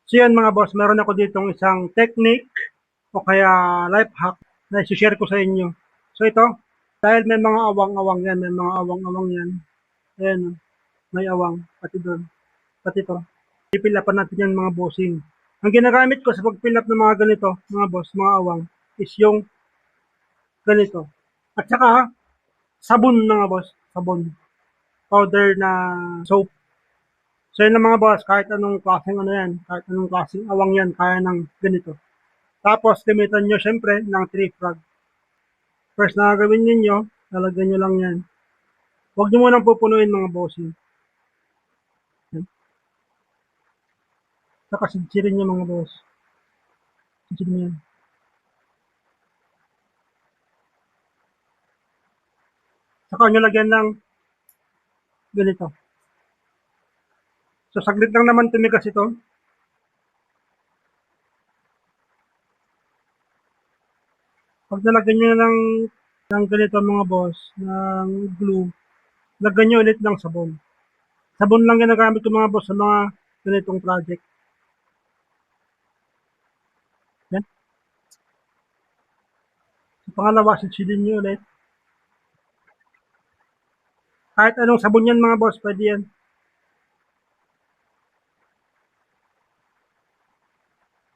So yan mga boss, meron ako ditong isang technique o kaya life hack na i-share ko sa inyo. So ito, dahil may mga awang-awang yan, may mga awang-awang yan. Ayan, may awang, pati doon, pati to. Ipilapan natin yan mga bossing. Ang ginagamit ko sa pagpilap ng mga ganito, mga boss, mga awang, is yung ganito. At saka, sabon mga boss, sabon. Powder na soap. So yun lang mga boss, kahit anong klaseng ano yan, kahit anong klaseng awang yan, kaya ng ganito. Tapos gamitan nyo syempre ng tree frog. First na gagawin ninyo, lalagyan nyo lang yan. Huwag nyo munang pupunuin mga bossing. Saka sidsirin nyo mga boss. Sidsirin nyo yan. Saka nyo lagyan ng ganito. So saglit lang naman tumigas ito. Pag nalagyan nyo ng ganito mga boss, ng glue, lagyan nyo ulit ng sabon. Sabon lang ginagamit ko mga boss sa mga ganitong project. Yan. Sa pangalawa, sidsirin nyo ulit. Kahit anong sabon yan mga boss, pwede yan.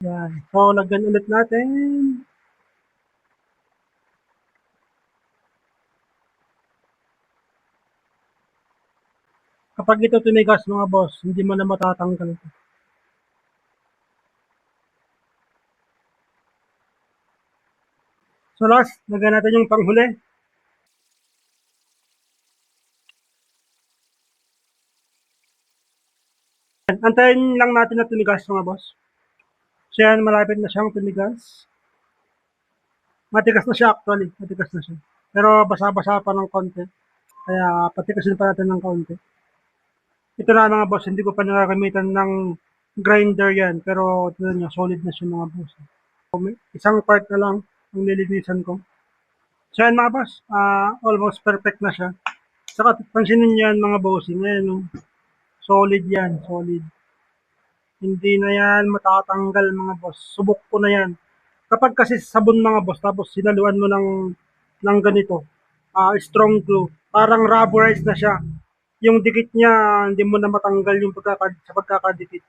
Yan. So, lagyan ulit natin. Kapag ito tumigas mga boss, hindi mo na matatanggal ito. So last, lagyan natin yung panghuli. Antayin lang natin na tumigas mga boss. So yan, malapit na siyang tumigas. Matigas na siya actually, matigas na siya. Pero basa-basa pa ng konti. Kaya patikasin pa natin ng konti. Ito na mga boss, hindi ko pa nakakamitan ng grinder yan. Pero tignan nyo, solid na siya mga boss. Isang part na lang ang nilinisan ko. So yan mga boss, almost perfect na siya. Saka pansinin nyo yan mga bossing. Ayan, no? Solid yan, solid. Hindi na yan matatanggal mga boss. Subok ko na yan. Kapag kasi sabon mga boss, tapos sinaluan mo ng ganito, strong glue, parang rubberized na siya. Yung dikit niya, hindi mo na matanggal yung sa pagkakadikit.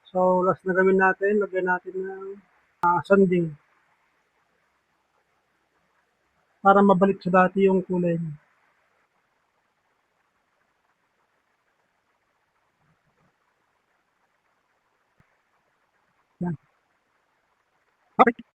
So, last na gawin natin, lagyan natin ng sanding para mabalik sa dati yung kulay niya. Yan. Okay.